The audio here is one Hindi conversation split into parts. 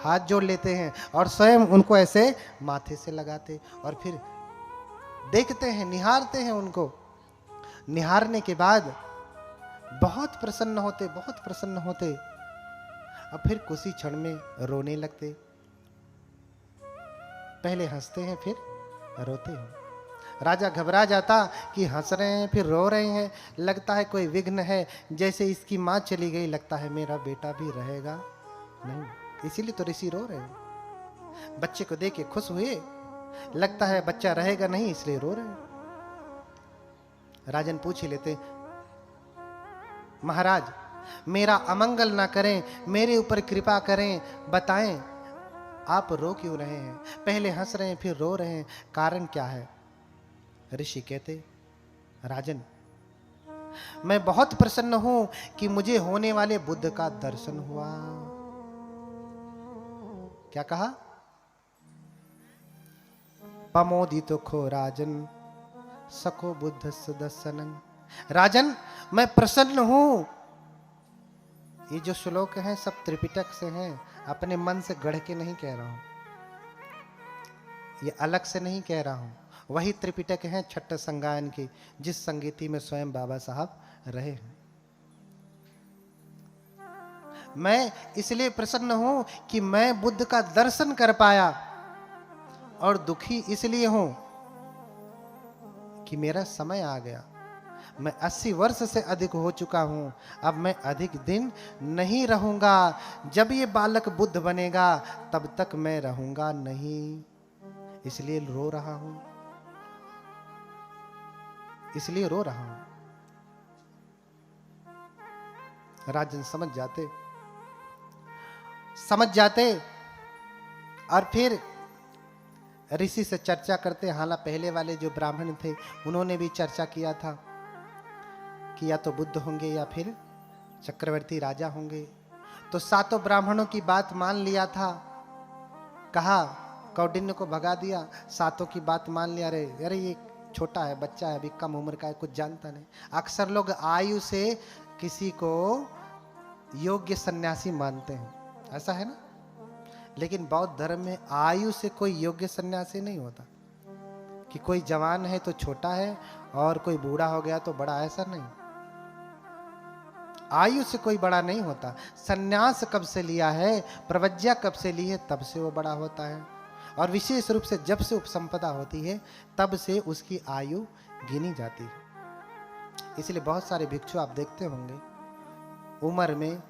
हाथ जोड़ लेते हैं और स्वयं उनको ऐसे माथे से लगाते और फिर देखते हैं, निहारते हैं उनको। निहारने के बाद बहुत प्रसन्न होते, बहुत प्रसन्न होते। अब फिर कुछ ही क्षण में रोने लगते। पहले हंसते हैं फिर रोते हैं। राजा घबरा जाता कि हंस रहे हैं फिर रो रहे हैं, लगता है कोई विघ्न है, जैसे इसकी माँ चली गई लगता है मेरा बेटा भी रहेगा नहीं, इसीलिए तो ऋषि रो रहे हैं। बच्चे को देख के खुश हुए, लगता है बच्चा रहेगा नहीं इसलिए रो रहे हैं। राजन पूछ ही लेते, महाराज मेरा अमंगल ना करें, मेरे ऊपर कृपा करें, बताएं आप रो क्यों रहे हैं? पहले हंस रहे हैं फिर रो रहे हैं, कारण क्या है? ऋषि कहते, राजन मैं बहुत प्रसन्न हूं कि मुझे होने वाले बुद्ध का दर्शन हुआ। क्या कहा? पमोदितो खो राजन सखो बुद्ध सुदर्शनन। राजन मैं प्रसन्न हूं। ये जो श्लोक हैं सब त्रिपिटक से हैं, अपने मन से गढ़ के नहीं कह रहा हूं, ये अलग से नहीं कह रहा हूं, वही त्रिपिटक हैं छठ संगायन की, जिस संगीति में स्वयं बाबा साहब रहे हैं। मैं इसलिए प्रसन्न हूं कि मैं बुद्ध का दर्शन कर पाया, और दुखी इसलिए हूं कि मेरा समय आ गया। मैं 80 वर्ष से अधिक हो चुका हूं, अब मैं अधिक दिन नहीं रहूंगा। जब ये बालक बुद्ध बनेगा तब तक मैं रहूंगा नहीं, इसलिए रो रहा हूं, इसलिए रो रहा हूं। राजन समझ जाते और फिर ऋषि से चर्चा करते। हालांकि पहले वाले जो ब्राह्मण थे उन्होंने भी चर्चा किया था कि या तो बुद्ध होंगे या फिर चक्रवर्ती राजा होंगे। तो सातों ब्राह्मणों की बात मान लिया था, कहा कौंडिन्य को भगा दिया, सातों की बात मान लिया। अरे ये छोटा है, बच्चा है, अभी कम उम्र का है, कुछ जानता नहीं। अक्सर लोग आयु से किसी को योग्य सन्यासी मानते हैं, ऐसा है ना, लेकिन बौद्ध धर्म में आयु से कोई योग्य सन्यासी नहीं होता कि कोई जवान है तो छोटा है और कोई बूढ़ा हो गया तो बड़ा, ऐसा नहीं। आयु से कोई बड़ा नहीं होता। सन्यास कब से लिया है, प्रवज्ञा कब से ली है, तब से वो बड़ा होता है। और विशेष रूप से जब से उपसंपदा होती है तब से उसकी आयु गिनी जाती है। इसलिए बहुत सारे भिक्षु आप देखते होंगे उम्र में,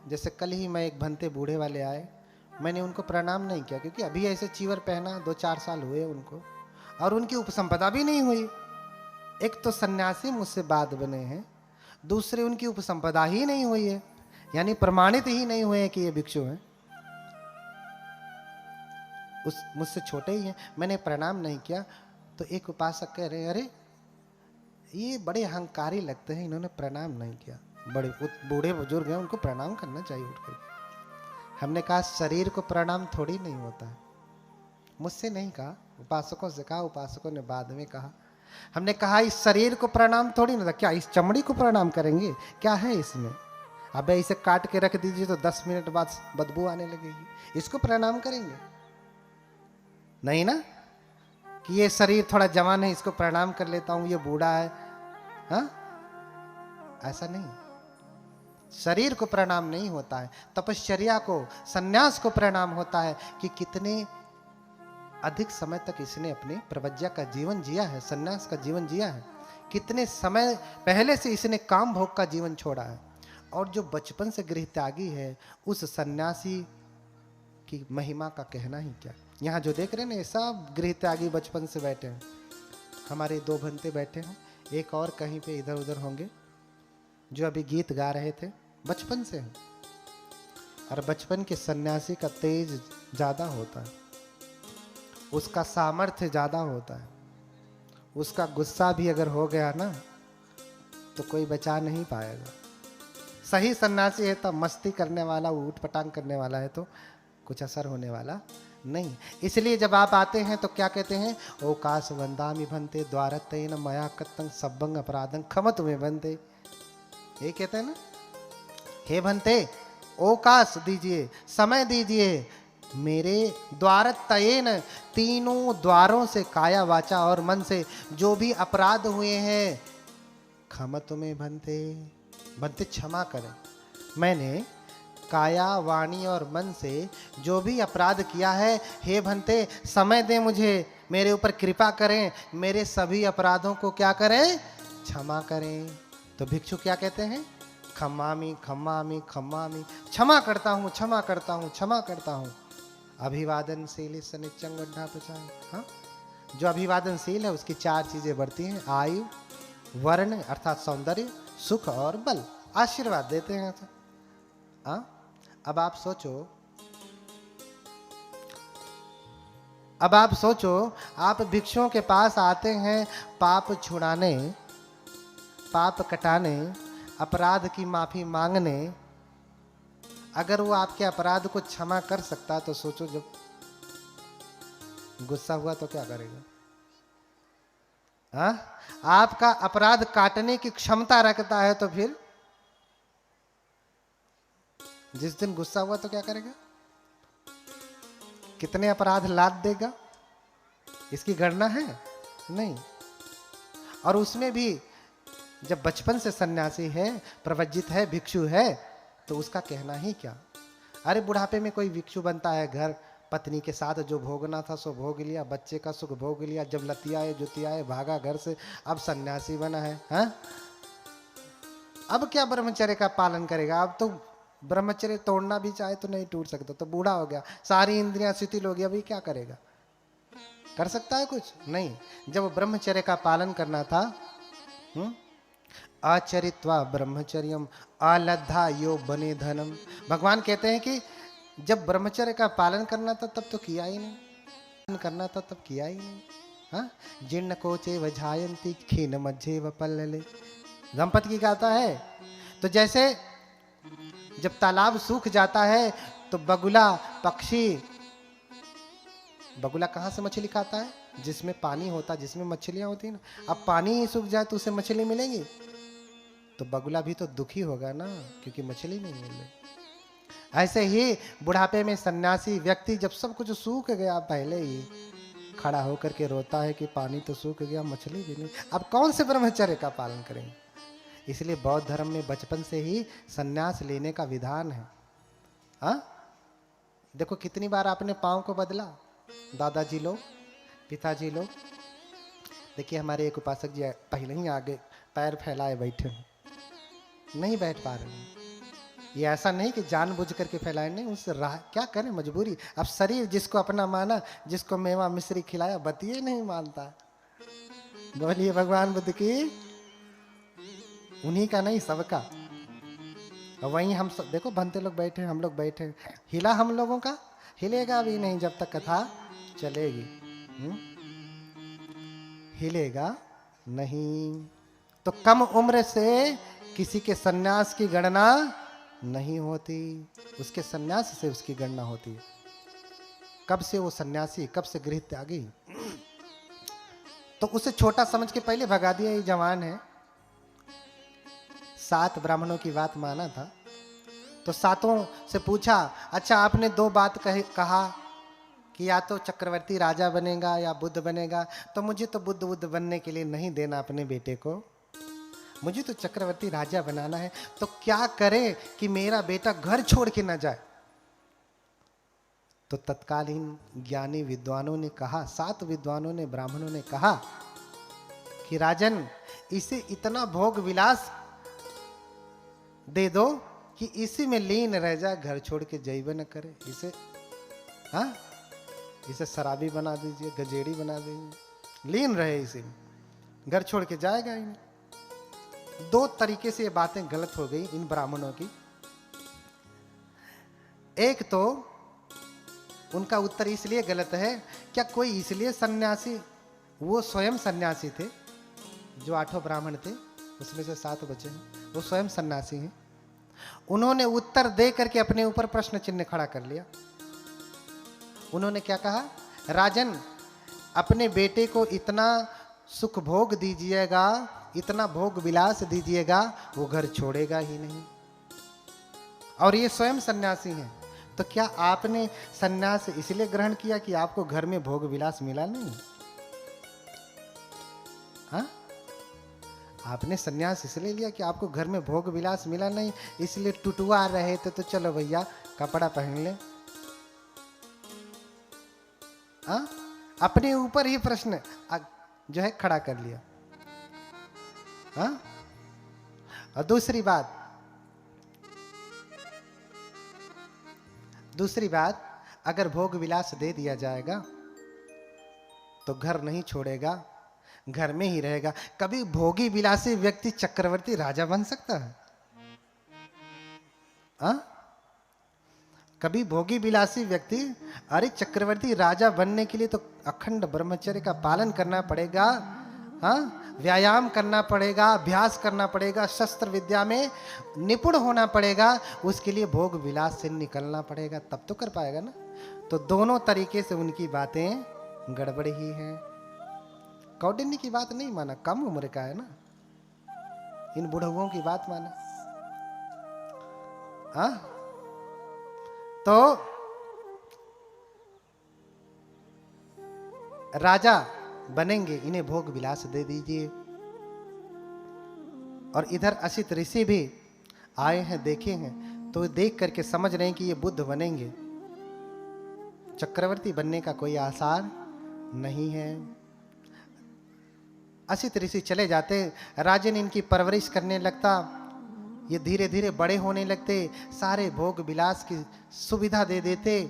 जैसे कल ही मैं एक भंते बूढ़े वाले आए, मैंने उनको प्रणाम नहीं किया क्योंकि अभी ऐसे चीवर पहना, 2-4 साल हुए उनको, और उनकी उपसंपदा भी नहीं हुई। एक तो सन्यासी मुझसे बाद बने हैं, दूसरे उनकी उपसंपदा ही नहीं हुई है, यानी प्रमाणित ही नहीं हुए हैं कि ये भिक्षु हैं, उस मुझसे छोटे ही हैं। मैंने प्रणाम नहीं किया तो एक उपासक कह रहे, अरे ये बड़े अहंकारी लगते हैं, इन्होंने प्रणाम नहीं किया। बड़े बूढ़े बुजुर्ग हैं, उनको प्रणाम करना चाहिए उठकर। हमने कहा शरीर को प्रणाम थोड़ी नहीं होता है। मुझसे नहीं कहा, उपासकों से कहा, उपासकों ने बाद में कहा। हमने कहा इस शरीर को प्रणाम थोड़ी नहीं होता, क्या इस चमड़ी को प्रणाम करेंगे, क्या है इसमें? अब इसे काट के रख दीजिए तो 10 मिनट बाद बदबू आने लगेगी, इसको प्रणाम करेंगे? नहीं ना, कि ये शरीर थोड़ा जवान है इसको प्रणाम कर लेता हूं, ये बूढ़ा है, हाँ, ऐसा नहीं। शरीर को प्रणाम नहीं होता है, तपश्चर्या को, सन्यास को प्रणाम होता है कि कितने अधिक समय तक इसने अपने प्रवज्ञा का जीवन जिया है, सन्यास का जीवन जिया है, कितने समय पहले से इसने काम भोग का जीवन छोड़ा है। और जो बचपन से गृह त्यागी है उस सन्यासी की महिमा का कहना ही क्या। यहाँ जो देख रहे हैं ना, सब गृह त्यागी बचपन से बैठे हैं। हमारे 2 भंते बैठे हैं, एक और कहीं पे इधर उधर होंगे, जो अभी गीत गा रहे थे, बचपन से हैं। और बचपन के सन्यासी का तेज ज्यादा होता है, उसका सामर्थ्य ज्यादा होता है, उसका गुस्सा भी अगर हो गया ना तो कोई बचा नहीं पाएगा। सही सन्यासी है तो मस्ती करने वाला, ऊट पटांग करने वाला है तो कुछ असर होने वाला नहीं। इसलिए जब आप आते हैं तो क्या कहते हैं, ओकाश वंदामि भंते द्वारतेन मया कत्तं सब्बंग अपराधं खमत में भंते, ये कहते हैं ना, हे भंते ओकाश दीजिए, समय दीजिए, मेरे द्वार तयेन, तीनों द्वारों से काया वाचा और मन से जो भी अपराध हुए हैं, क्षमा तुम्हें भंते, भंते क्षमा करें। मैंने काया वाणी और मन से जो भी अपराध किया है, हे भंते समय दे मुझे, मेरे ऊपर कृपा करें, मेरे सभी अपराधों को क्या करें, क्षमा करें। तो भिक्षु क्या कहते हैं, खम्मामी खम्मामी खम्मामी, क्षमा करता हूँ क्षमा करता हूँ क्षमा करता हूँ। अभिवादनशील सनिच्चंग गड्ढा पचाए। हाँ, जो अभिवादनशील है उसकी चार चीजें बढ़ती हैं, आयु, वर्ण अर्थात सौंदर्य, सुख और बल, आशीर्वाद देते हैं। हाँ, अब आप सोचो, आप भिक्षुओं के पास आते हैं पाप छुड़ाने, पाप कटाने, अपराध की माफी मांगने। अगर वो आपके अपराध को क्षमा कर सकता तो सोचो, जब गुस्सा हुआ तो क्या करेगा। हाँ, आपका अपराध काटने की क्षमता रखता है तो फिर जिस दिन गुस्सा हुआ तो क्या करेगा, कितने अपराध लाद देगा, इसकी गणना है नहीं। और उसमें भी जब बचपन से सन्यासी है, प्रवज्जित है, भिक्षु है, तो उसका कहना ही क्या। अरे बुढ़ापे में कोई भिक्षु बनता है, घर पत्नी के साथ जो भोगना था सो भोग लिया, बच्चे का सुख भोग लिया, जब लतियाए जुतियाए भागा घर से, अब सन्यासी बना है। हाँ? अब क्या ब्रह्मचर्य का पालन करेगा, अब तो ब्रह्मचर्य तोड़ना भी चाहे तो नहीं टूट सकता, तो बूढ़ा हो गया, सारी इंद्रियां शिथिल हो गई, अभी क्या करेगा, कर सकता है कुछ नहीं। जब ब्रह्मचर्य का पालन करना था, आचरित्वा ब्रह्मचर्यम अलद्धा यो बने धनम। भगवान कहते हैं कि जब ब्रह्मचर्य का पालन करना था तब तो किया ही नहीं, करना था तब किया ही नहीं। हाँ, जीर्ण कोचे वजायंती खीन मज्जे व पल्लले, दंपति की गाता है। तो जैसे जब तालाब सूख जाता है तो बगुला पक्षी, बगुला कहाँ से मछली खाता है, जिसमें पानी होता, जिसमें मछलियां होती है ना। अब पानी ही सूख जाए तो उसे मछली मिलेगी, तो बगुला भी तो दुखी होगा ना, क्योंकि मछली नहीं मिल रही। ऐसे ही बुढ़ापे में सन्यासी व्यक्ति जब सब कुछ सूख गया, पहले ही खड़ा होकर के रोता है कि पानी तो सूख गया, मछली भी नहीं, अब कौन से ब्रह्मचर्य का पालन करेंगे। इसलिए बौद्ध धर्म में बचपन से ही सन्यास लेने का विधान है। हाँ, देखो कितनी बार आपने पाँव को बदला, दादाजी लोग, पिताजी लोग। देखिए हमारे एक उपासक जी पहले ही आगे पैर फैलाए बैठे हैं, नहीं बैठ पा रहे हैं। ये ऐसा नहीं कि जानबूझ करके फैलाए, नहीं, उससे राह क्या करें, मजबूरी। अब शरीर जिसको अपना माना, जिसको मेवा मिश्री खिलाया, बतिए नहीं मानता। बोलिए भगवान बुद्ध की, उन्हीं का नहीं सबका। और वहीं हम सब देखो, बनते लोग बैठे, हम लोग बैठे, हिला हम लोगों का, हिलेगा भी नहीं जब तक कथा चलेगी। हिलेगा नहीं। तो कम उम्र से किसी के सन्यास की गणना नहीं होती, उसके सन्यास से उसकी गणना होती है। कब से वो सन्यासी, कब से गृह त्यागी, तो उसे छोटा समझ के पहले भगा दिया, ये जवान है। 7 ब्राह्मणों की बात माना था, तो 7 से पूछा, अच्छा आपने 2 बात कहा कि या तो चक्रवर्ती राजा बनेगा या बुद्ध बनेगा, तो मुझे तो बुद्ध बनने के लिए नहीं देना अपने बेटे को, मुझे तो चक्रवर्ती राजा बनाना है। तो क्या करे कि मेरा बेटा घर छोड़ के ना जाए। तो तत्कालीन ज्ञानी विद्वानों ने कहा, 7 विद्वानों ने, ब्राह्मणों ने कहा कि राजन, इसे इतना भोग विलास दे दो कि इसी में लीन रह जाए, घर छोड़ के जैबे न करे। इसे हाँ, इसे शराबी बना दीजिए, गजेड़ी बना दीजिए, लीन रहे इसी में, घर छोड़ के जाएगा ही नहीं। 2 तरीके से ये बातें गलत हो गई इन ब्राह्मणों की। एक तो उनका उत्तर इसलिए गलत है, क्या कोई इसलिए सन्यासी, वो स्वयं सन्यासी थे, जो 8 ब्राह्मण थे उसमें से 7 बचे हैं, वो स्वयं सन्यासी हैं। उन्होंने उत्तर दे करके अपने ऊपर प्रश्न चिन्ह खड़ा कर लिया। उन्होंने क्या कहा, राजन अपने बेटे को इतना सुख भोग दीजिएगा, इतना भोग विलास दीजिएगा, वो घर छोड़ेगा ही नहीं। और ये स्वयं सन्यासी हैं, तो क्या आपने सन्यास इसलिए ग्रहण किया कि आपको घर में भोग विलास मिला नहीं? हाँ, आपने सन्यास इसलिए लिया कि आपको घर में भोग विलास मिला नहीं, इसलिए टुटवा रहे थे तो चलो भैया कपड़ा पहन ले। हाँ, अपने ऊपर ही प्रश्न जो है खड़ा कर लिया। हाँ, और दूसरी बात, अगर भोग विलास दे दिया जाएगा तो घर नहीं छोड़ेगा, घर में ही रहेगा। कभी भोगी विलासी व्यक्ति चक्रवर्ती राजा बन सकता है? हाँ, कभी भोगी विलासी व्यक्ति, अरे चक्रवर्ती राजा बनने के लिए तो अखंड ब्रह्मचर्य का पालन करना पड़ेगा। हाँ, व्यायाम करना पड़ेगा, अभ्यास करना पड़ेगा, शस्त्र विद्या में निपुण होना पड़ेगा, उसके लिए भोग विलास से निकलना पड़ेगा, तब तो कर पाएगा ना। तो दोनों तरीके से उनकी बातें गड़बड़ ही हैं। कौंडिन्य की बात नहीं माना, कम उम्र का है ना, इन बुढ़उओं की बात माना। हाँ, तो राजा बनेंगे, इन्हें भोग विलास दे दीजिए। और इधर असित ऋषि भी आए हैं, देखे हैं, तो देख करके समझ रहे हैं कि ये बुद्ध बनेंगे, चक्रवर्ती बनने का कोई आसार नहीं है। असित ऋषि चले जाते, राजन इनकी परवरिश करने लगता, ये धीरे धीरे बड़े होने लगते, सारे भोग विलास की सुविधा दे देते।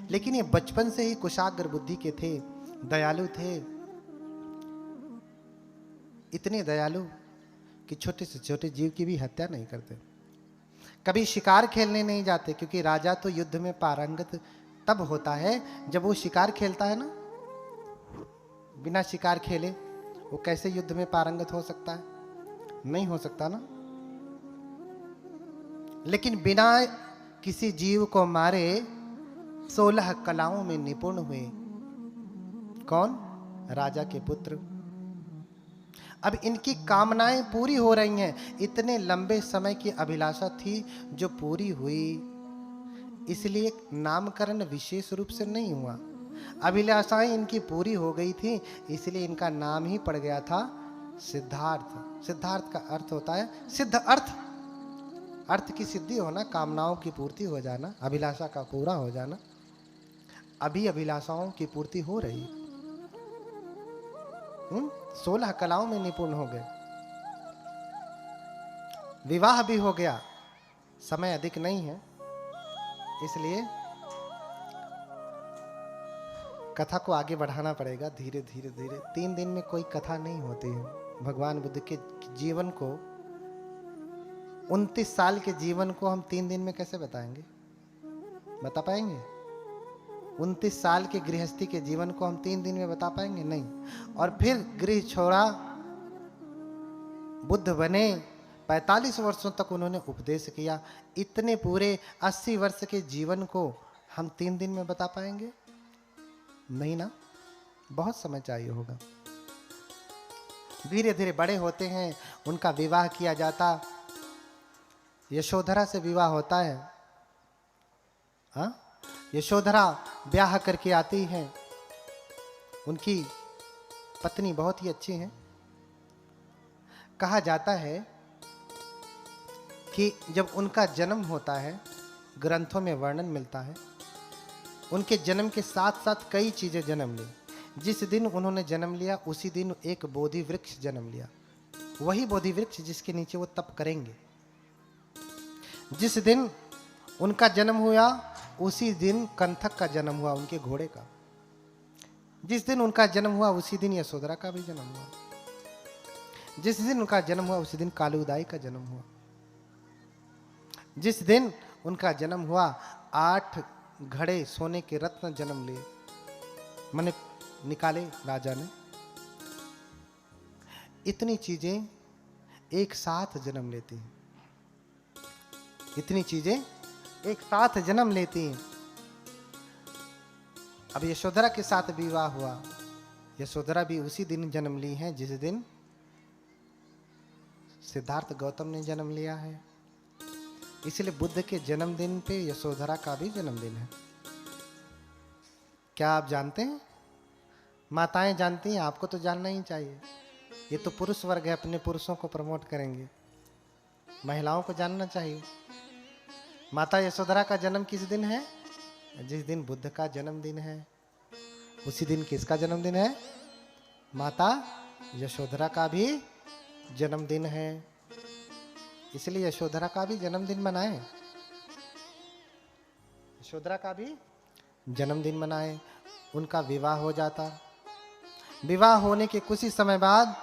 लेकिन ये बचपन से ही कुशाग्र बुद्धि के थे, दयालु थे, इतने दयालु कि छोटे से छोटे जीव की भी हत्या नहीं करते। कभी शिकार खेलने नहीं जाते, क्योंकि राजा तो युद्ध में पारंगत तब होता है जब वो शिकार खेलता है ना। बिना शिकार खेले वो कैसे युद्ध में पारंगत हो सकता है? नहीं हो सकता ना। लेकिन बिना किसी जीव को मारे 16 कलाओं में निपुण हुए। कौन? राजा के पुत्र। अब इनकी कामनाएं पूरी हो रही हैं, इतने लंबे समय की अभिलाषा थी जो पूरी हुई, इसलिए नामकरण विशेष रूप से नहीं हुआ। अभिलाषाएं इनकी पूरी हो गई थी, इसलिए इनका नाम ही पड़ गया था सिद्धार्थ। सिद्धार्थ का अर्थ होता है सिद्ध अर्थ, अर्थ की सिद्धि होना, कामनाओं की पूर्ति हो जाना, अभिलाषा का पूरा हो जाना। अभी अभिलाषाओं की पूर्ति हो रही। 16 कलाओं में निपुण हो गए, विवाह भी हो गया, समय अधिक नहीं है, इसलिए कथा को आगे बढ़ाना पड़ेगा धीरे धीरे धीरे। 3 दिन में कोई कथा नहीं होती है। भगवान बुद्ध के जीवन को, 29 साल के जीवन को हम 3 दिन में कैसे बताएंगे? बता पाएंगे? 29 साल के गृहस्थी के जीवन को हम 3 दिन में बता पाएंगे? नहीं। और फिर गृह छोड़ा, बुद्ध बने, 45 वर्षों तक उन्होंने उपदेश किया। इतने पूरे 80 वर्ष के जीवन को हम 3 दिन में बता पाएंगे? नहीं ना, बहुत समय चाहिए होगा। धीरे धीरे बड़े होते हैं, उनका विवाह किया जाता, यशोधरा से विवाह होता है। हाँ, यशोधरा ब्याह करके आती हैं, उनकी पत्नी बहुत ही अच्छी हैं। कहा जाता है कि जब उनका जन्म होता है, ग्रंथों में वर्णन मिलता है, उनके जन्म के साथ साथ कई चीजें जन्म ली। जिस दिन उन्होंने जन्म लिया उसी दिन एक बोधि वृक्ष जन्म लिया, वही बोधि वृक्ष जिसके नीचे वो तप करेंगे। जिस दिन उनका जन्म हुआ उसी दिन कंथक का जन्म हुआ, उनके घोड़े का। जिस दिन उनका जन्म हुआ उसी दिन यशोधरा का भी जन्म हुआ। जिस दिन उनका जन्म हुआ उसी दिन कालूदाई का जन्म हुआ। जिस दिन उनका जन्म हुआ 8 घड़े सोने के रत्न जन्म लिए, मैंने निकाले राजा ने। इतनी चीजें एक साथ जन्म लेती हैं, इतनी चीजें एक साथ जन्म लेती हैं। अब यशोधरा के साथ विवाह हुआ, यशोधरा भी उसी दिन जन्म ली है जिस दिन सिद्धार्थ गौतम ने जन्म लिया है। इसलिए बुद्ध के जन्मदिन पे यशोधरा का भी जन्मदिन है। क्या आप जानते हैं? माताएं जानती हैं, आपको तो जानना ही चाहिए। ये तो पुरुष वर्ग है, अपने पुरुषों को प्रमोट करेंगे, महिलाओं को जानना चाहिए। माता यशोधरा का जन्म किस दिन है? जिस दिन बुद्ध का जन्मदिन है, उसी दिन किसका जन्मदिन है? माता यशोधरा का भी जन्मदिन है। इसलिए यशोधरा का भी जन्मदिन मनाएं, यशोधरा का भी जन्मदिन मनाएं। उनका विवाह हो जाता, विवाह होने के कुछ ही समय बाद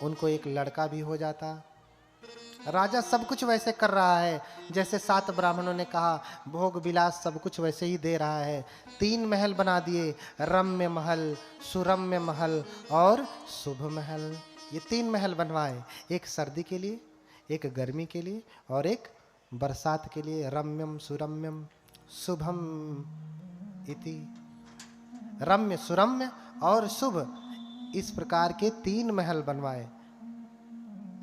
उनको एक लड़का भी हो जाता। राजा सब कुछ वैसे कर रहा है जैसे 7 ब्राह्मणों ने कहा, भोग विलास सब कुछ वैसे ही दे रहा है। 3 महल बना दिए, रम्य महल, सुरम्य महल और शुभ महल। ये 3 महल बनवाए, एक सर्दी के लिए, एक गर्मी के लिए और एक बरसात के लिए। रम्यम सुरम्यम शुभम इति, रम्य सुरम्य और शुभ, इस प्रकार के 3 महल बनवाए।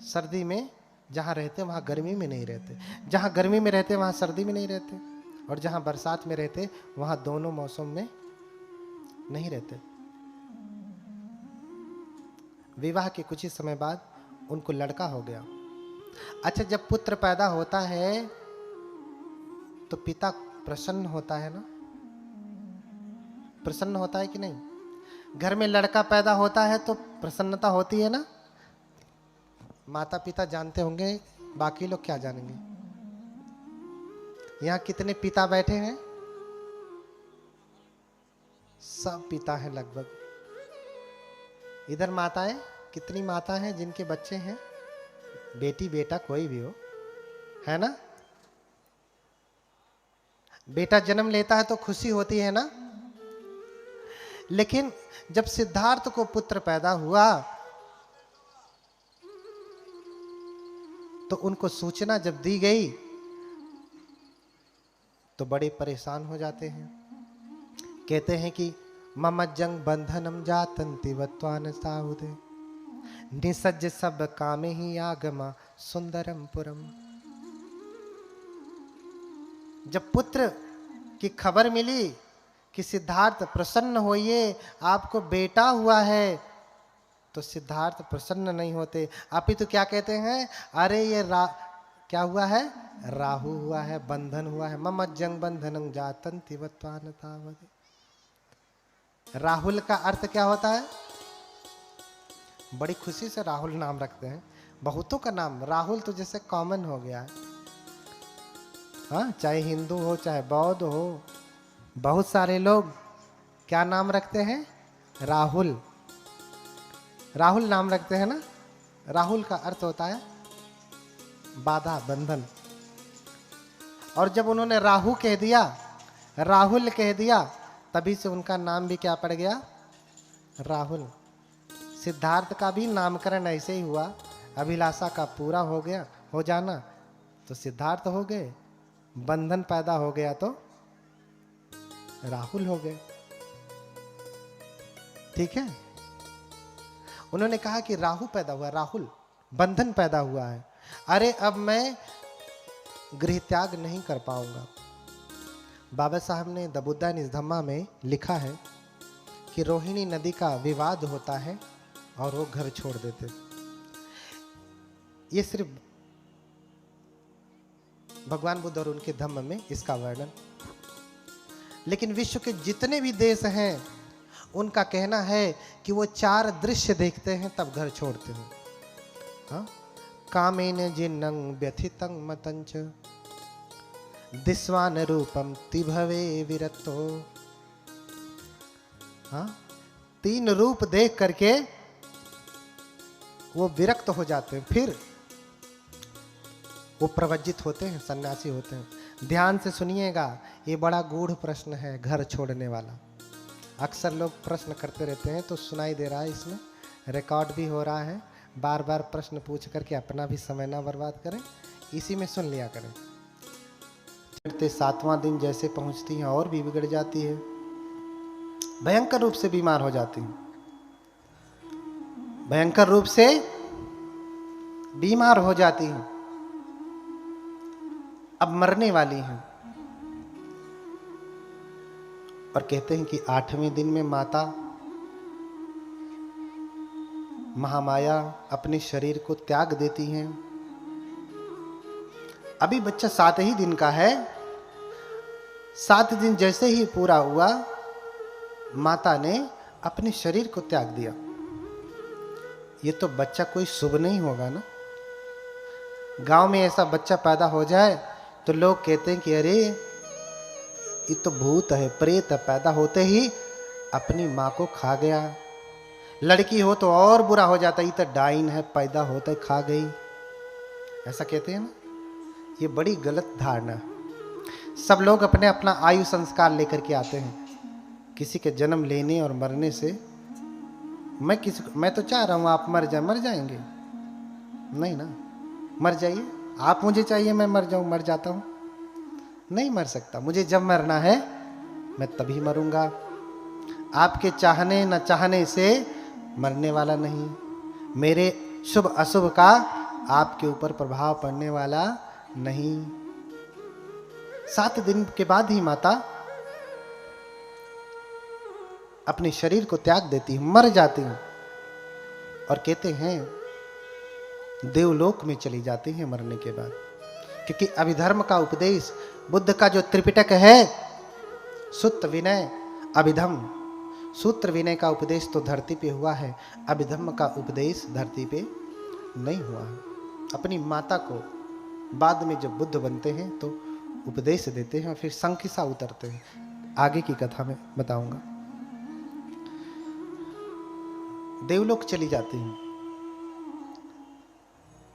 सर्दी में जहाँ रहते वहाँ गर्मी में नहीं रहते, जहाँ गर्मी में रहते वहाँ सर्दी में नहीं रहते, और जहाँ बरसात में रहते वहाँ दोनों मौसम में नहीं रहते। विवाह के कुछ ही समय बाद उनको लड़का हो गया। अच्छा, जब पुत्र पैदा होता है तो पिता प्रसन्न होता है ना? प्रसन्न होता है कि नहीं? घर में लड़का पैदा होता है तो प्रसन्नता होती है ना? माता पिता जानते होंगे, बाकी लोग क्या जानेंगे? यहाँ कितने पिता बैठे हैं? सब पिता हैं लगभग। इधर माताएं, कितनी माता हैं जिनके बच्चे हैं? बेटी बेटा कोई भी हो, है ना? बेटा जन्म लेता है तो खुशी होती है ना? लेकिन जब सिद्धार्थ को पुत्र पैदा हुआ तो उनको सूचना जब दी गई तो बड़े परेशान हो जाते हैं। कहते हैं कि ममज्जंग बंधनम जातंति वत्वान साहुदे निसज्ज सब कामे ही आगमा सुंदरम पुरम। जब पुत्र की खबर मिली कि सिद्धार्थ प्रसन्न होइए, आपको बेटा हुआ है, तो सिद्धार्थ प्रसन्न नहीं होते। अपितु क्या कहते हैं? अरे ये क्या हुआ है? राहु हुआ है, बंधन हुआ है। ममज्जंग बंधनं जातंति वत्वान तावदे। राहुल का अर्थ क्या होता है? बड़ी खुशी से राहुल नाम रखते हैं। बहुतों का नाम राहुल तो जैसे कॉमन हो गया है, हाँ, चाहे हिंदू हो चाहे बौद्ध हो, बहुत सारे लोग क्या नाम रखते हैं? राहुल। राहुल नाम रखते हैं ना? राहुल का अर्थ होता है बाधा, बंधन। और जब उन्होंने राहु कह दिया, राहुल कह दिया, तभी से उनका नाम भी क्या पड़ गया? राहुल। सिद्धार्थ का भी नामकरण ऐसे ही हुआ। अभिलाषा का पूरा हो गया, हो जाना तो सिद्धार्थ हो गए, बंधन पैदा हो गया तो राहुल हो गए। ठीक है? उन्होंने कहा कि राहु पैदा हुआ, राहुल, बंधन पैदा हुआ है। अरे अब मैं गृह त्याग नहीं कर पाऊंगा। बाबा साहब ने द बुद्धा इन धम्मा में लिखा है कि रोहिणी नदी का विवाद होता है और वो घर छोड़ देते। ये सिर्फ भगवान बुद्ध और उनके धम्म में इसका वर्णन। लेकिन विश्व के जितने भी देश हैं उनका कहना है कि वो 4 दृश्य देखते हैं तब घर छोड़ते हैं। हाँ? कामेन जिन्नं व्यथितं मतंच दिस्वान रूपम तिभवे विरतो। हाँ? 3 रूप देख करके वो विरक्त हो जाते हैं, फिर वो प्रवज्जित होते हैं, सन्यासी होते हैं। ध्यान से सुनिएगा, ये बड़ा गूढ़ प्रश्न है घर छोड़ने वाला। अक्सर लोग प्रश्न करते रहते हैं तो सुनाई दे रहा है, इसमें रिकॉर्ड भी हो रहा है। बार बार प्रश्न पूछ करके अपना भी समय ना बर्बाद करें, इसी में सुन लिया करें। चढ़ते 7वां दिन जैसे पहुंचती हैं और भी बिगड़ जाती है, भयंकर रूप से बीमार हो जाती हैं, भयंकर रूप से बीमार हो जाती हैं। अब मरने वाली हैं। और कहते हैं कि 8वें दिन में माता महामाया अपने शरीर को त्याग देती हैं। अभी बच्चा 7 ही दिन का है। 7 दिन जैसे ही पूरा हुआ, माता ने अपने शरीर को त्याग दिया। ये तो बच्चा कोई शुभ नहीं होगा ना। गांव में ऐसा बच्चा पैदा हो जाए तो लोग कहते हैं कि अरे ये तो भूत है, प्रेत है, पैदा होते ही अपनी माँ को खा गया। लड़की हो तो और बुरा हो जाता, ये तो डाइन है, पैदा होता ही खा गई। ऐसा कहते हैं ना। ये बड़ी गलत धारणा है। सब लोग अपने अपना आयु संस्कार लेकर के आते हैं। किसी के जन्म लेने और मरने से मैं तो चाह रहा हूं आप मर जाएंगे नहीं ना। मर जाइए, आप मुझे चाहिए मैं मर जाऊं, मर जाता हूं। नहीं मर सकता। मुझे जब मरना है मैं तभी मरूंगा। आपके चाहने न चाहने से मरने वाला नहीं। मेरे शुभ अशुभ का आपके ऊपर प्रभाव पड़ने वाला नहीं। 7 दिन के बाद ही माता अपने शरीर को त्याग देती है, मर जाती है। और कहते हैं देवलोक में चली जाती हैं मरने के बाद। क्योंकि अभिधर्म का उपदेश, बुद्ध का जो त्रिपिटक है, सूत्र विनय अभिधम, सूत्र विनय का उपदेश तो धरती पे हुआ है, अभिधर्म का उपदेश धरती पे नहीं हुआ है। अपनी माता को बाद में जब बुद्ध बनते हैं तो उपदेश देते हैं और फिर संकिसा उतरते हैं। आगे की कथा में बताऊंगा। देवलोक चली जाती हैं।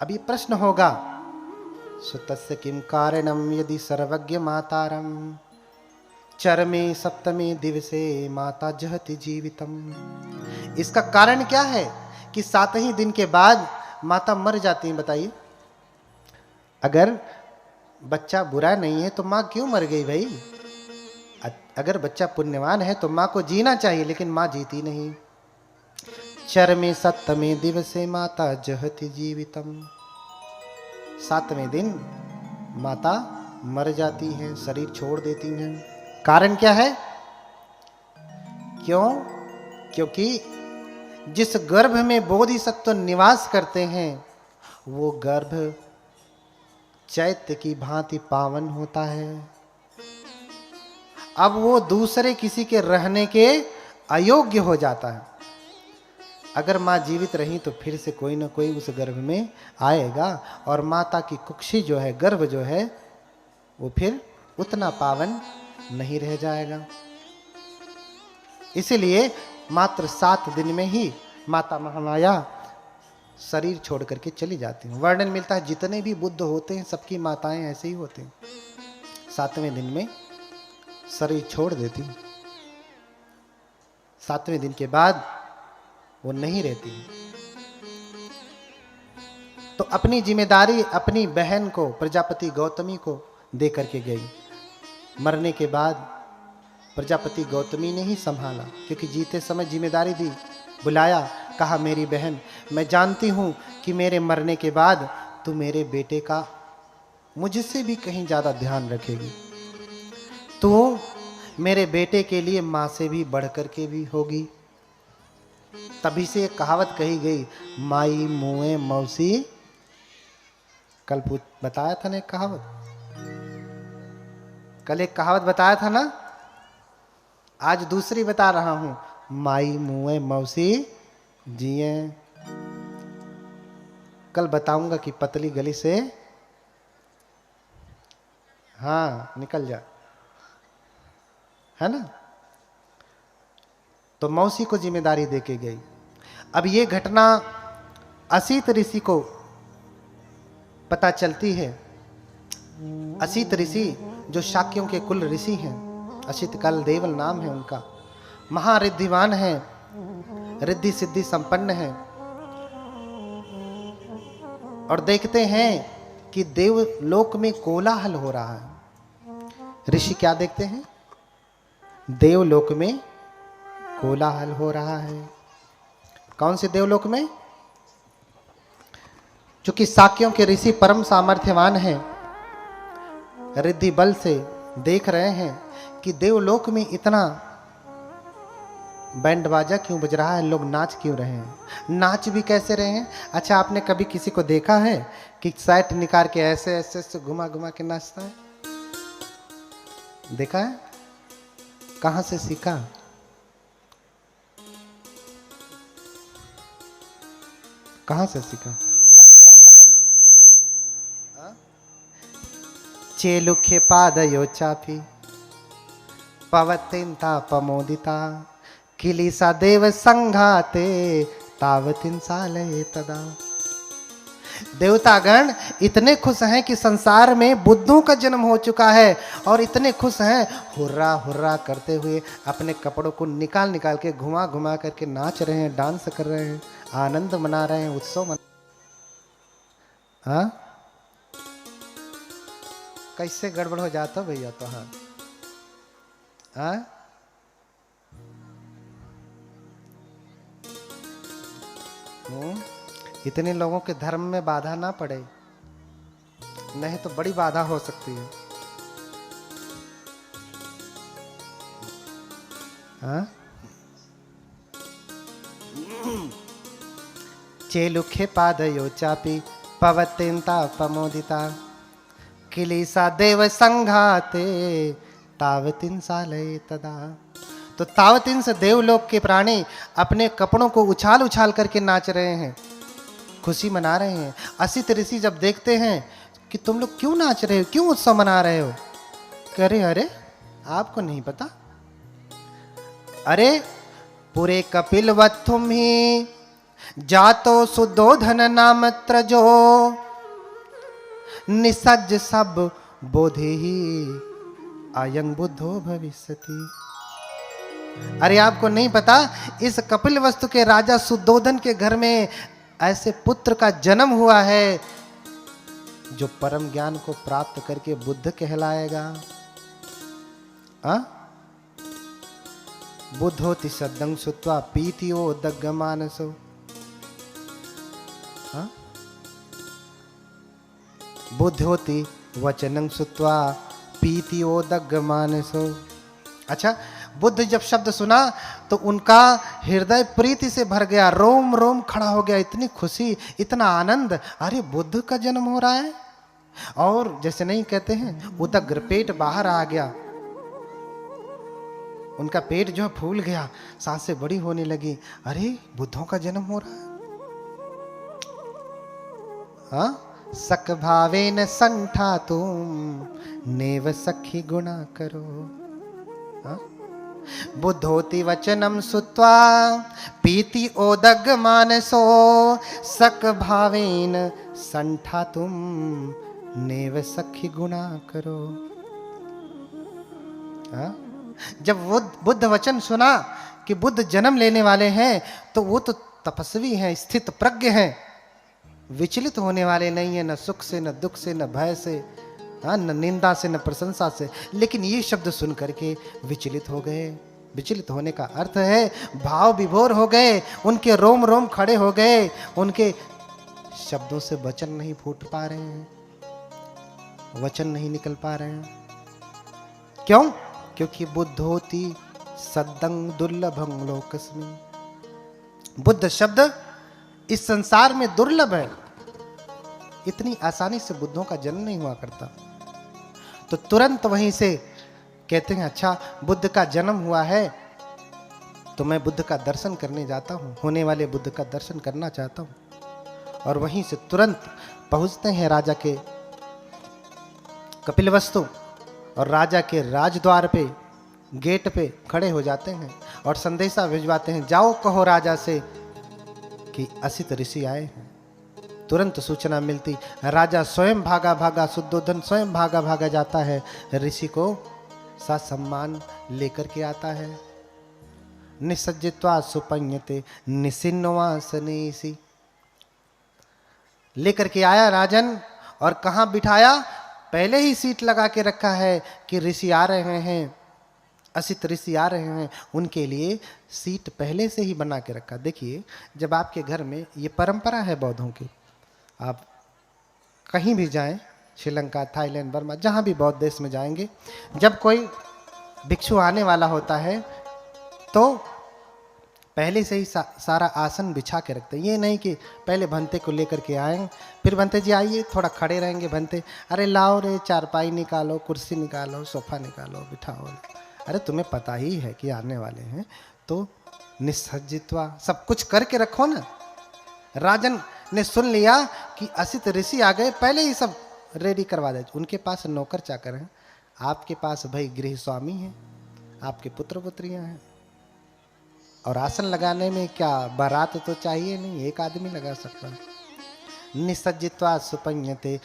अब ये प्रश्न होगा, सुतस्य किम कारणम यदि सर्वज्ञ मातारम चरमे 7वें दिवसे माता जहति जीवितम। इसका कारण क्या है कि 7 ही दिन के बाद माता मर जाती है? बताइए। अगर बच्चा बुरा नहीं है तो माँ क्यों मर गई भाई? अगर बच्चा पुण्यवान है तो माँ को जीना चाहिए, लेकिन माँ जीती नहीं। चरमे 7वें दिवसे माता जहति जीवितम। 7वें दिन माता मर जाती हैं, शरीर छोड़ देती हैं। कारण क्या है? क्यों? क्योंकि जिस गर्भ में बोधिसत्व निवास करते हैं वो गर्भ चैत्य की भांति पावन होता है। अब वो दूसरे किसी के रहने के अयोग्य हो जाता है। अगर माँ जीवित रही तो फिर से कोई ना कोई उस गर्भ में आएगा और माता की कुक्षी जो है, गर्भ जो है, वो फिर उतना पावन नहीं रह जाएगा। इसीलिए मात्र 7 दिन में ही माता महामाया शरीर छोड़ करके चली जाती हैं। वर्णन मिलता है जितने भी बुद्ध होते हैं सबकी माताएं ऐसे ही होते हैं, 7वें दिन में शरीर छोड़ देती। 7वें दिन के बाद वो नहीं रहती। तो अपनी जिम्मेदारी अपनी बहन को, प्रजापति गौतमी को दे करके गई। मरने के बाद प्रजापति गौतमी ने ही संभाला, क्योंकि जीते समय जिम्मेदारी दी, बुलाया, कहा मेरी बहन मैं जानती हूं कि मेरे मरने के बाद तू मेरे बेटे का मुझसे भी कहीं ज्यादा ध्यान रखेगी। तू मेरे बेटे के लिए माँ से भी बढ़ करके भी होगी। तभी से एक कहावत कही गई, माई मुए मौसी। कल बताया था ना एक कहावत, कल एक कहावत बताया था ना, आज दूसरी बता रहा हूं, माई मुए मौसी जिए। कल बताऊंगा कि पतली गली से हाँ निकल जा, है ना। तो मौसी को जिम्मेदारी देके गई। अब ये घटना असित ऋषि को पता चलती है। असित ऋषि जो शाक्यों के कुल ऋषि हैं, असित काल देवल नाम है उनका, महारिद्धिवान है, रिद्धि सिद्धि संपन्न है। और देखते हैं कि देवलोक में कोलाहल हो रहा है। ऋषि क्या देखते हैं? देवलोक में कोलाहल हो रहा है। कौन से देवलोक में? चूंकि शाक्यों के ऋषि परम सामर्थ्यवान हैं, रिद्धि बल से देख रहे हैं कि देवलोक में इतना बैंड बाजा क्यों बज रहा है, लोग नाच क्यों रहे हैं, नाच भी कैसे रहे हैं। अच्छा, आपने कभी किसी को देखा है कि साइट निकाल के ऐसे ऐसे ऐसे घुमा घुमा के नाचता है? देखा है? कहां से सीखा? कहां से सीखा? चेलुखे पादयो चापी पवतिंता पमोदिता किलीसा देव संघाते तावतिन सालये तदा। देवतागण इतने खुश हैं कि संसार में बुद्धों का जन्म हो चुका है और इतने खुश हैं, हुर्रा हुर्रा करते हुए अपने कपड़ों को निकाल निकाल के घुमा घुमा करके नाच रहे हैं, डांस कर रहे हैं, आनंद मना रहे हैं, उत्सव मना। हाँ, कैसे गड़बड़ हो जाता भैया तो। हाँ, इतने लोगों के धर्म में बाधा ना पड़े, नहीं तो बड़ी बाधा हो सकती है। हाँ? चेलुखे पादयो चापी पवतिंता पमोदिता किलीसा देव संघाते तावतिन सालये तदा। तो तावतिन से देवलोक के प्राणी अपने कपड़ों को उछाल उछाल करके नाच रहे हैं, खुशी मना रहे हैं। असित ऋषि जब देखते हैं कि तुम लोग क्यों नाच रहे हो, क्यों उत्सव मना रहे हो, कह रहे अरे आपको नहीं पता, अरे पूरे कपिलवत तुम ही जातो सुदोधन नाम त्रजो निसज्ज सब बोधे ही आयं बुद्धो भविष्यति। अरे आपको नहीं पता, इस कपिल वस्तु के राजा सुदोधन के घर में ऐसे पुत्र का जन्म हुआ है जो परम ज्ञान को प्राप्त करके बुद्ध कहलाएगा। बुद्धोति सद्दं सुत्वा पीतियो दग्ग मानसो। बुद्धोति वचनं सुत्वा पीतियो दग्ग मानसो। अच्छा, बुद्ध जब शब्द सुना तो उनका हृदय प्रीति से भर गया, रोम रोम खड़ा हो गया, इतनी खुशी, इतना आनंद, अरे बुद्ध का जन्म हो रहा है। और जैसे नहीं कहते हैं उदग्र, पेट बाहर आ गया, उनका पेट जो फूल गया, सांसें बड़ी होने लगी, अरे बुद्धों का जन्म हो रहा है। हाँ, सक भावेन संठा तुम नेव सखी गुणा करो। हाँ? बुद्धोति वचनम सुत्वा पीति ओदग मानसो सक भावेन संठा तुम नेव सखी गुणा करो। हाँ? जब वो बुद्ध वचन सुना कि बुद्ध जन्म लेने वाले हैं तो वो तो तपस्वी हैं, स्थित प्रज्ञ हैं, विचलित होने वाले नहीं है, न सुख से न दुख से न भय से, हाँ, न निंदा से न प्रशंसा से। लेकिन ये शब्द सुन करके विचलित हो गए। विचलित होने का अर्थ है भाव विभोर हो गए, उनके रोम रोम खड़े हो गए, उनके शब्दों से वचन नहीं फूट पा रहे हैं, वचन नहीं निकल पा रहे हैं। क्यों? क्योंकि बुद्धोति सद्दं दुर्लभं लोकस्मिन्। बुद्ध शब्द इस संसार में दुर्लभ है, इतनी आसानी से बुद्धों का जन्म नहीं हुआ करता। तो तुरंत वहीं से कहते हैं अच्छा बुद्ध का जन्म हुआ है तो मैं बुद्ध का दर्शन करने जाता हूँ, होने वाले बुद्ध का दर्शन करना चाहता हूँ। और वहीं से तुरंत पहुंचते हैं राजा के कपिलवस्तु और राजा के राजद्वार पे, गेट पे खड़े हो जाते हैं और संदेशा भिजवाते हैं, जाओ कहो राजा से कि असित ऋषि आए हैं। तुरंत सूचना मिलती, राजा स्वयं भागा भागा, सुद्धोधन स्वयं भागा भागा जाता है, ऋषि को सम्मान लेकर के आता है। निसज्जित्वा सुपඤ्यते निसिन्नवासनेसि, लेकर के आया राजन और कहाँ बिठाया, पहले ही सीट लगा के रखा है कि ऋषि आ रहे हैं, असित ऋषि आ रहे हैं, उनके लिए सीट पहले से ही बना के रखा। देखिए जब आपके घर में, ये परंपरा है बौद्धों की, आप कहीं भी जाएं श्रीलंका, थाईलैंड, बर्मा, जहाँ भी बौद्ध देश में जाएंगे, जब कोई भिक्षु आने वाला होता है तो पहले से ही सारा आसन बिछा के रखते हैं। ये नहीं कि पहले भंते को लेकर के आए, फिर भंते जी आइए, थोड़ा खड़े रहेंगे, भंते अरे लाओ रे चारपाई निकालो, कुर्सी निकालो, सोफा निकालो, बिठाओ। अरे तुम्हें पता ही है कि आने वाले हैं, तो निस्सज्जित्वा सब कुछ करके रखो ना। राजन ने सुन लिया कि असित ऋषि आ गए, पहले ही सब रेडी करवा दे। उनके पास नौकर चाकर हैं, आपके पास भाई गृह स्वामी हैं, आपके पुत्र पुत्रियां हैं, और आसन लगाने में क्या बारात तो चाहिए नहीं, एक आदमी लगा सकता है। निसज्जित्वा सुपन्यते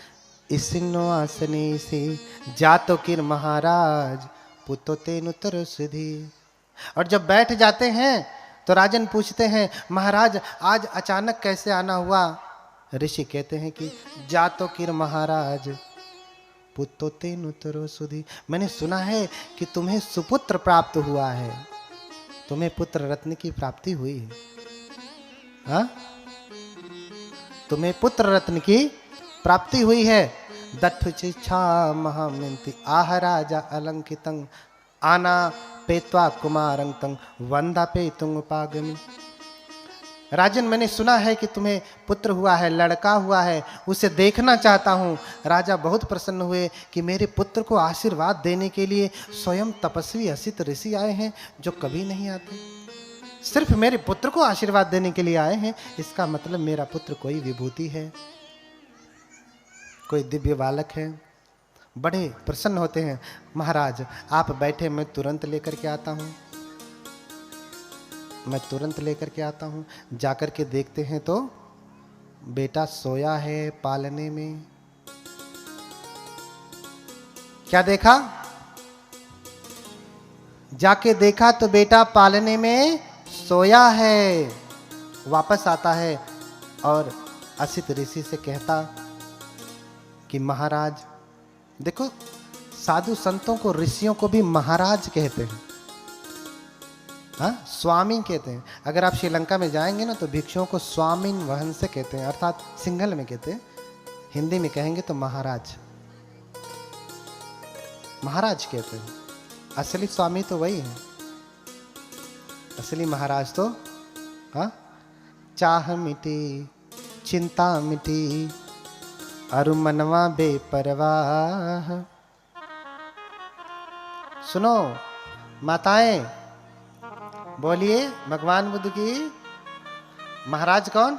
इसिनो आसने से जातो किर महाराज पुतो तेनुतर सुधी। और जब बैठ जाते हैं तो राजन पूछते हैं, महाराज आज अचानक कैसे आना हुआ? ऋषि कहते हैं कि जातो किर महाराज पुतो तेनुतर सुधी, मैंने सुना है कि तुम्हें सुपुत्र प्राप्त हुआ है, तुम्हें पुत्र रत्न की प्राप्ति हुई है। हाँ, तुम्हें पुत्र रत्न की प्राप्ति हुई है। दत्थु चिच्छा महामिंति आह राजा अलंकितं आना पेत्वा कुमारं तं वंदा पे तुंग उपागमी। राजन मैंने सुना है कि तुम्हें पुत्र हुआ है, लड़का हुआ है, उसे देखना चाहता हूँ। राजा बहुत प्रसन्न हुए कि मेरे पुत्र को आशीर्वाद देने के लिए स्वयं तपस्वी असित ऋषि आए हैं, जो कभी नहीं आते। सिर्फ मेरे पुत्र को आशीर्वाद देने के लिए आए हैं, इसका मतलब मेरा पुत्र कोई विभूति है, कोई दिव्य बालक है। बड़े प्रसन्न होते हैं। महाराज आप बैठे, मैं तुरंत लेकर के आता हूँ, मैं तुरंत लेकर के आता हूँ। जाकर के देखते हैं तो बेटा सोया है पालने में। क्या देखा? जाके देखा तो बेटा पालने में सोया है। वापस आता है और असित ऋषि से कहता कि महाराज, देखो साधु संतों को, ऋषियों को भी महाराज कहते हैं, हाँ स्वामी कहते हैं। अगर आप श्रीलंका में जाएंगे ना तो भिक्षुओं को स्वामिन वहन से कहते हैं, अर्थात सिंहल में कहते हैं। हिंदी में कहेंगे तो महाराज, महाराज कहते हैं। असली स्वामी तो वही है, असली महाराज तो हाँ। चाह मिटी चिंता मिटी अरु मनवा बेपरवाह। सुनो माताएं, बोलिए भगवान बुद्ध की। महाराज कौन?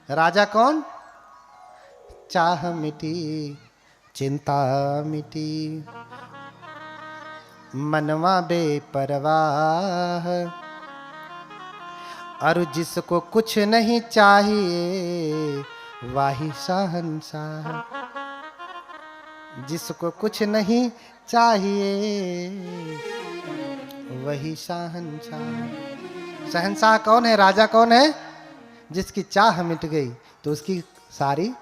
राजा कौन? चाह मिटी चिंता मिटी मनवा बेपरवाह। और जिसको कुछ नहीं चाहिए वाही शहंशाह। जिसको कुछ नहीं चाहिए वही शहंशाह। शहंशाह कौन है? राजा कौन है? जिसकी चाह मिट गई तो उसकी सारी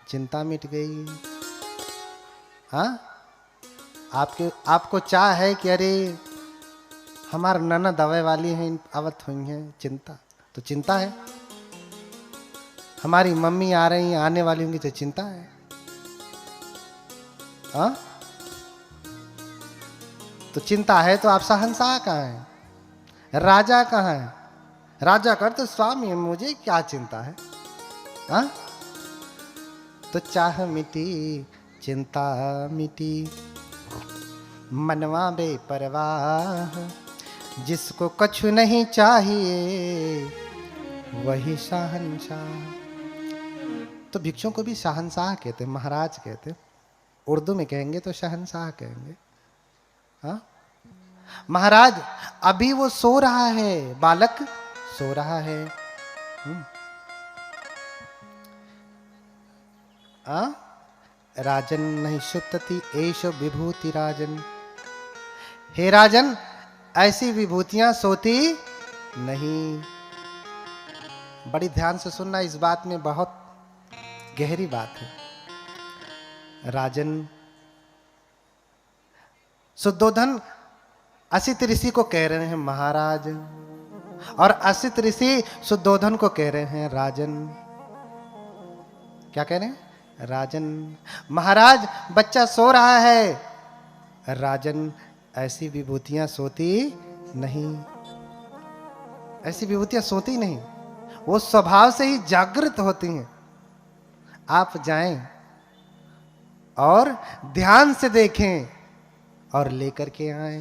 चिंता मिट गई। हाँ, आपको चाह है कि अरे हमारा ननद दवाई वाली है, आवत हुई है, चिंता तो चिंता है। हमारी मम्मी आ रही हैं, आने वाली होंगी तो चिंता है। हाँ, तो चिंता है तो आप शहंशाह कहाँ हैं? राजा कहाँ है? राजा कर तो स्वामी, मुझे क्या चिंता है? हाँ, तो चाह मिटी चिंता मिटी मनवा बेपरवाह। जिसको कछु नहीं चाहिए वही शहंशाह। तो भिक्षुओं को भी शहंशाह कहते हैं, महाराज कहते हैं। उर्दू में कहेंगे तो शहंशाह कहेंगे। हाँ, महाराज अभी वो सो रहा है, बालक सो रहा है। राजन नहीं सुप्तति एषो विभूति राजन। हे राजन, ऐसी विभूतियां सोती नहीं। बड़ी ध्यान से सुनना, इस बात में बहुत गहरी बात है। राजन, शुद्धोधन असित ऋषि को कह रहे हैं महाराज, और असित ऋषि शुद्धोधन को कह रहे हैं राजन। क्या कह रहे हैं? राजन, महाराज बच्चा सो रहा है। राजन, ऐसी विभूतियां सोती नहीं, ऐसी विभूतियां सोती नहीं, वो स्वभाव से ही जागृत होती हैं। आप जाएं और ध्यान से देखें और लेकर के आए।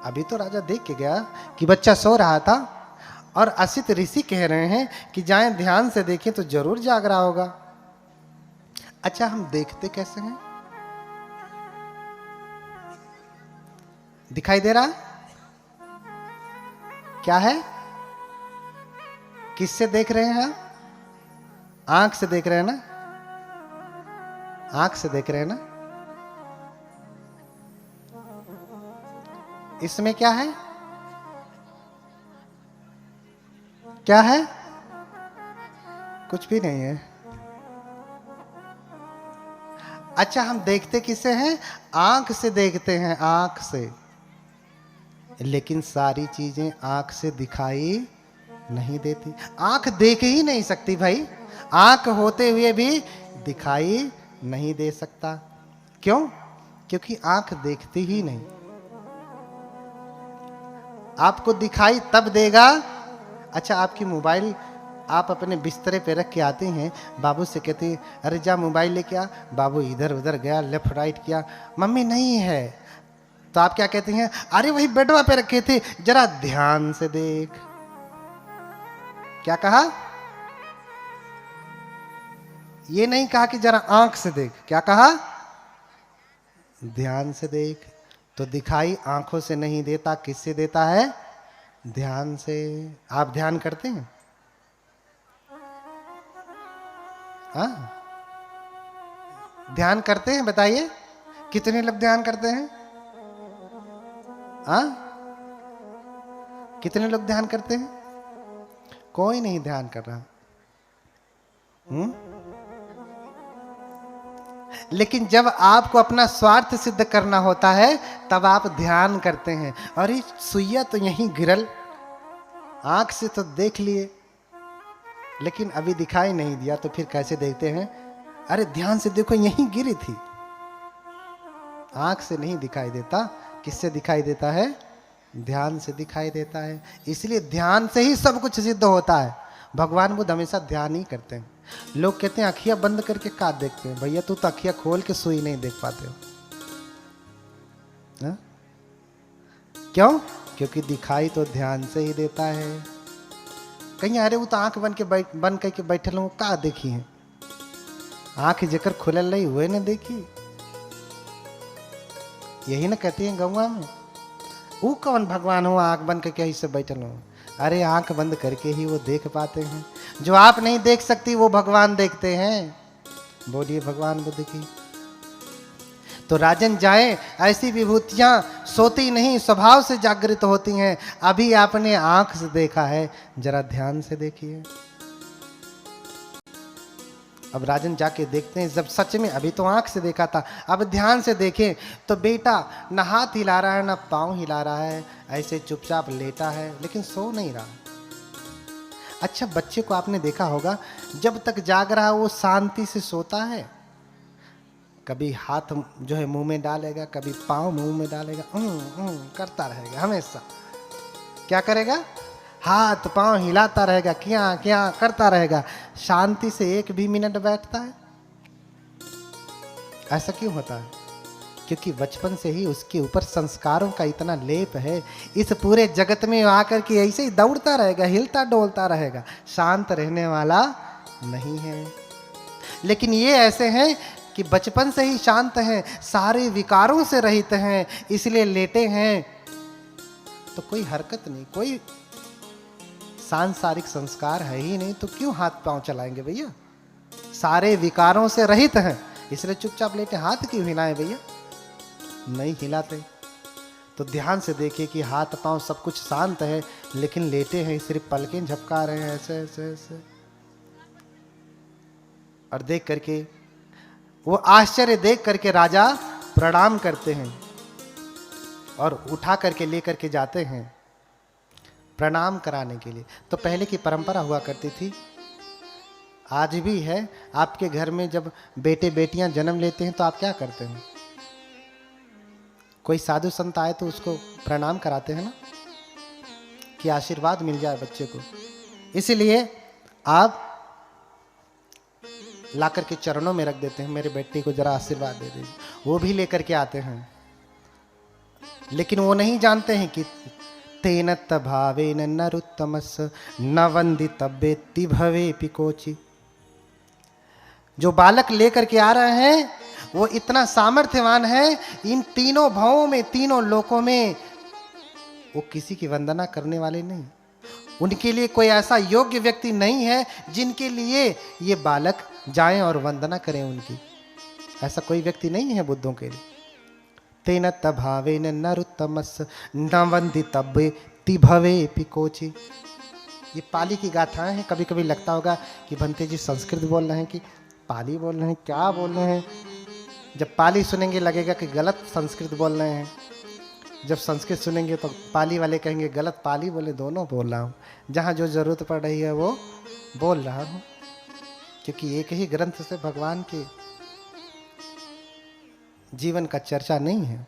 अभी तो राजा देख के गया कि बच्चा सो रहा था, और असित ऋषि कह रहे हैं कि जाएं ध्यान से देखें तो जरूर जाग रहा होगा। अच्छा, हम देखते कैसे हैं? दिखाई दे रहा? क्या है? किससे देख रहे हैं? आंख से देख रहे हैं ना? आंख से देख रहे हैं ना? इसमें क्या है? क्या है? कुछ भी नहीं है। अच्छा, हम देखते किससे हैं? आंख से देखते हैं, आंख से। लेकिन सारी चीजें आंख से दिखाई नहीं देती। आंख देख ही नहीं सकती भाई, आंख होते हुए भी दिखाई नहीं दे सकता। क्यों? क्योंकि आंख देखती ही नहीं। आपको दिखाई तब देगा। अच्छा, आपकी मोबाइल आप अपने बिस्तरे पे रख के आते हैं, बाबू से कहते हैं अरे जा मोबाइल लेके आ। बाबू इधर उधर गया, लेफ्ट राइट किया, मम्मी नहीं है। तो आप क्या कहते हैं? अरे वही बेडवा पे रखे थे, जरा ध्यान से देख। क्या कहा? ये नहीं कहा कि जरा आंख से देख। क्या कहा? ध्यान से देख। तो दिखाई आंखों से नहीं देता, किससे देता है? ध्यान से। आप ध्यान करते हैं? हाँ, ध्यान करते हैं? बताइए, कितने लोग ध्यान करते हैं? हाँ, कितने लोग ध्यान करते हैं? कोई नहीं ध्यान कर रहा। लेकिन जब आपको अपना स्वार्थ सिद्ध करना होता है तब आप ध्यान करते हैं। अरे सुइया तो यहीं गिरल, आंख से तो देख लिए लेकिन अभी दिखाई नहीं दिया, तो फिर कैसे देखते हैं? अरे ध्यान से देखो, यहीं गिरी थी। आंख से नहीं दिखाई देता, किससे दिखाई देता है? ध्यान से दिखाई देता है। इसलिए ध्यान से ही सब कुछ सिद्ध होता है। भगवान बुद्ध हमेशा ध्यान ही करते हैं। लोग कहते हैं अखियां बंद करके का देखते हैं। भैया तू तो अखियां खोल के सुई नहीं देख पाते हो। हा? क्यों? क्योंकि दिखाई तो ध्यान से ही देता है। कहीं अरे वो तो आंख बंद करके बैठल हूँ, का देखी है? आंख जेकर खुलल रही हुए न देखी। यही ना कहते हैं गौवा में, वो कौन भगवान हो आंख बंद करके ऐसे बैठल हो? अरे आंख बंद करके ही वो देख पाते हैं। जो आप नहीं देख सकती वो भगवान देखते हैं। बोलिए भगवान बुद्ध की। तो राजन जाए, ऐसी विभूतियां सोती नहीं, स्वभाव से जागृत होती हैं। अभी आपने आंख से देखा है, जरा ध्यान से देखिए। अब राजन जाके देखते हैं, जब सच में अभी तो आंख से देखा था, अब ध्यान से देखें तो बेटा न हाथ हिला रहा है, न पांव हिला रहा है, ऐसे चुपचाप लेटा है, लेकिन सो नहीं रहा। अच्छा, बच्चे को आपने देखा होगा, जब तक जाग रहा है वो शांति से सोता है। कभी हाथ जो है मुंह में डालेगा, कभी पांव मुंह में डालेगा, करता रहेगा हमेशा। क्या करेगा? हाथ पांव हिलाता रहेगा, क्या क्या करता रहेगा। शांति से एक भी मिनट बैठता है? ऐसा क्यों होता है? क्योंकि बचपन से ही उसके ऊपर संस्कारों का इतना लेप है। इस पूरे जगत में आकर के ऐसे ही दौड़ता रहेगा, हिलता डोलता रहेगा, शांत रहने वाला नहीं है। लेकिन ये ऐसे हैं कि बचपन से ही शांत हैं, सारे विकारों से रहित हैं, इसलिए लेटे हैं तो कोई हरकत नहीं, कोई सांसारिक संस्कार है ही नहीं, तो क्यों हाथ पांव चलाएंगे भैया? सारे विकारों से रहित हैं, इसलिए चुपचाप लेटे। हाथ क्यों हिलाएं भैया? नहीं हिलाते। तो ध्यान से देखिए कि हाथ पांव सब कुछ शांत है, लेकिन लेटे हैं, सिर्फ पलकें झपका रहे हैं ऐसे ऐसे ऐसे। और देख करके वो आश्चर्य देख करके राजा प्रणाम करते हैं और उठा करके लेकर के जाते हैं प्रणाम कराने के लिए। तो पहले की परंपरा हुआ करती थी, आज भी है। आपके घर में जब बेटे बेटियां जन्म लेते हैं तो आप क्या करते हैं? कोई साधु संत आए तो उसको प्रणाम कराते हैं ना, कि आशीर्वाद मिल जाए बच्चे को। इसलिए आप ला करके चरणों में रख देते हैं, मेरे बेटे को जरा आशीर्वाद दे दीजिए। वो भी लेकर के आते हैं, लेकिन वो नहीं जानते हैं कि तेन भावेन नरुत्तमस् न वंदितव्येति भवे पिकोचि। जो बालक लेकर के आ रहे हैं वो इतना सामर्थ्यवान है, इन तीनों भावों में, तीनों लोकों में वो किसी की वंदना करने वाले नहीं। उनके लिए कोई ऐसा योग्य व्यक्ति नहीं है जिनके लिए ये बालक जाएं और वंदना करें उनकी। ऐसा कोई व्यक्ति नहीं है बुद्धों के लिए। तेन भावेन नरुत्तमस् न वंदितव्येति भवे पिकोचि। ये पाली की गाथाएं हैं। कभी कभी लगता होगा कि भंते जी संस्कृत बोल रहे हैं कि पाली बोल रहे हैं, क्या बोल रहे हैं। जब पाली सुनेंगे लगेगा कि गलत संस्कृत बोल रहे हैं, जब संस्कृत सुनेंगे तो पाली वाले कहेंगे गलत पाली बोले। दोनों बोल रहा हूँ, जहाँ जो जरूरत पड़ रही है वो बोल रहा हूँ, क्योंकि एक ही ग्रंथ से भगवान के जीवन का चर्चा नहीं है।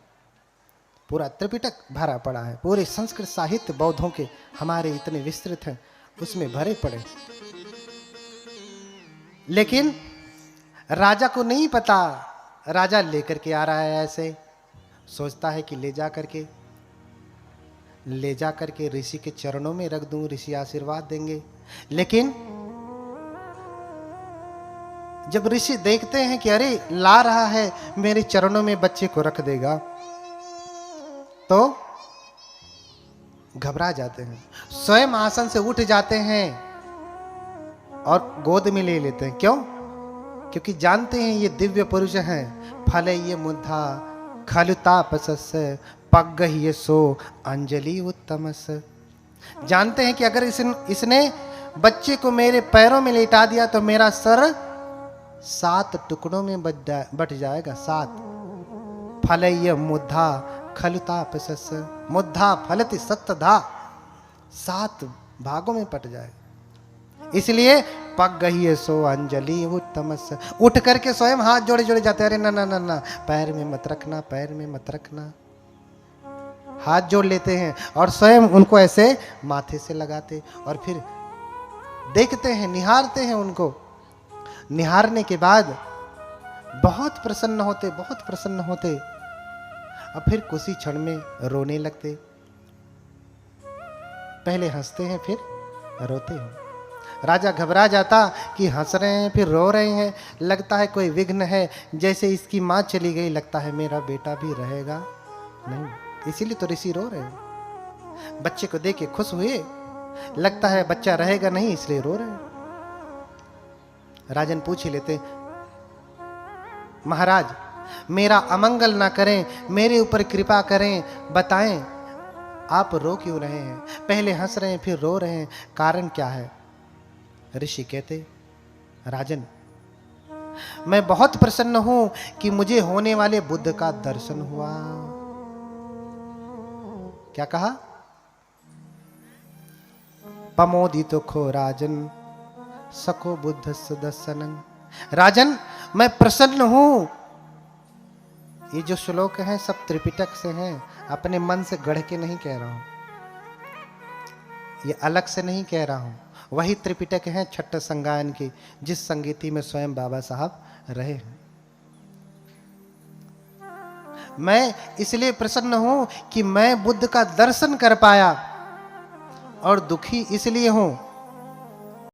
पूरा त्रिपिटक भरा पड़ा है, पूरे संस्कृत साहित्य बौद्धों के हमारे इतने विस्तृत हैं, उसमें भरे पड़े। लेकिन राजा को नहीं पता, राजा लेकर के आ रहा है, ऐसे सोचता है कि ले जा करके ऋषि के चरणों में रख दूं, ऋषि आशीर्वाद देंगे। लेकिन जब ऋषि देखते हैं कि अरे ला रहा है, मेरे चरणों में बच्चे को रख देगा, तो घबरा जाते हैं, स्वयं आसन से उठ जाते हैं और गोद में ले लेते हैं। क्यों? क्योंकि जानते हैं ये दिव्य पुरुष हैं। फल ये मुद्धा खलुतापसस पग्गह्य सो अंजलि उत्तमस। जानते हैं कि अगर इसने बच्चे को मेरे पैरों में लेटा दिया तो मेरा सर 7 टुकड़ों में बट जाएगा। 7 फलय मुद्धा खलुतापसस, मुद्धा फलति सप्तधा, 7 भागों में पट जाए। इसलिए पग्गह्य सो अंजलि उत्तमस। उठ करके स्वयं हाथ जोड़े जोड़े जाते, अरे ना ना ना ना, पैर में मत रखना, पैर में मत रखना। हाथ जोड़ लेते हैं और स्वयं उनको ऐसे माथे से लगाते और फिर देखते हैं, निहारते हैं उनको। निहारने के बाद बहुत प्रसन्न होते, बहुत प्रसन्न होते, और फिर कुछ ही क्षण में रोने लगते। पहले हंसते हैं फिर रोते हैं। राजा घबरा जाता कि हंस रहे हैं फिर रो रहे हैं, लगता है कोई विघ्न है, जैसे इसकी माँ चली गई, लगता है मेरा बेटा भी रहेगा नहीं, इसीलिए तो ऋषि रो रहे हैं। बच्चे को देख के खुश हुए, लगता है बच्चा रहेगा नहीं, इसलिए रो रहे हैं। राजन पूछ ही लेते, महाराज मेरा अमंगल ना करें, मेरे ऊपर कृपा करें, बताएं आप रो क्यों रहे हैं? पहले हंस रहे हैं फिर रो रहे हैं, कारण क्या है? ऋषि कहते, राजन मैं बहुत प्रसन्न हूं कि मुझे होने वाले बुद्ध का दर्शन हुआ। क्या कहा? पमोदितो खो राजन सखो बुद्ध सदसनन। राजन मैं प्रसन्न हूं। ये जो श्लोक हैं सब त्रिपिटक से हैं, अपने मन से गढ़ के नहीं कह रहा हूं, ये अलग से नहीं कह रहा हूं। वही त्रिपिटक है छठ संगायन की, जिस संगीति में स्वयं बाबा साहब रहे हैं। मैं इसलिए प्रसन्न हूं कि मैं बुद्ध का दर्शन कर पाया, और दुखी इसलिए हूं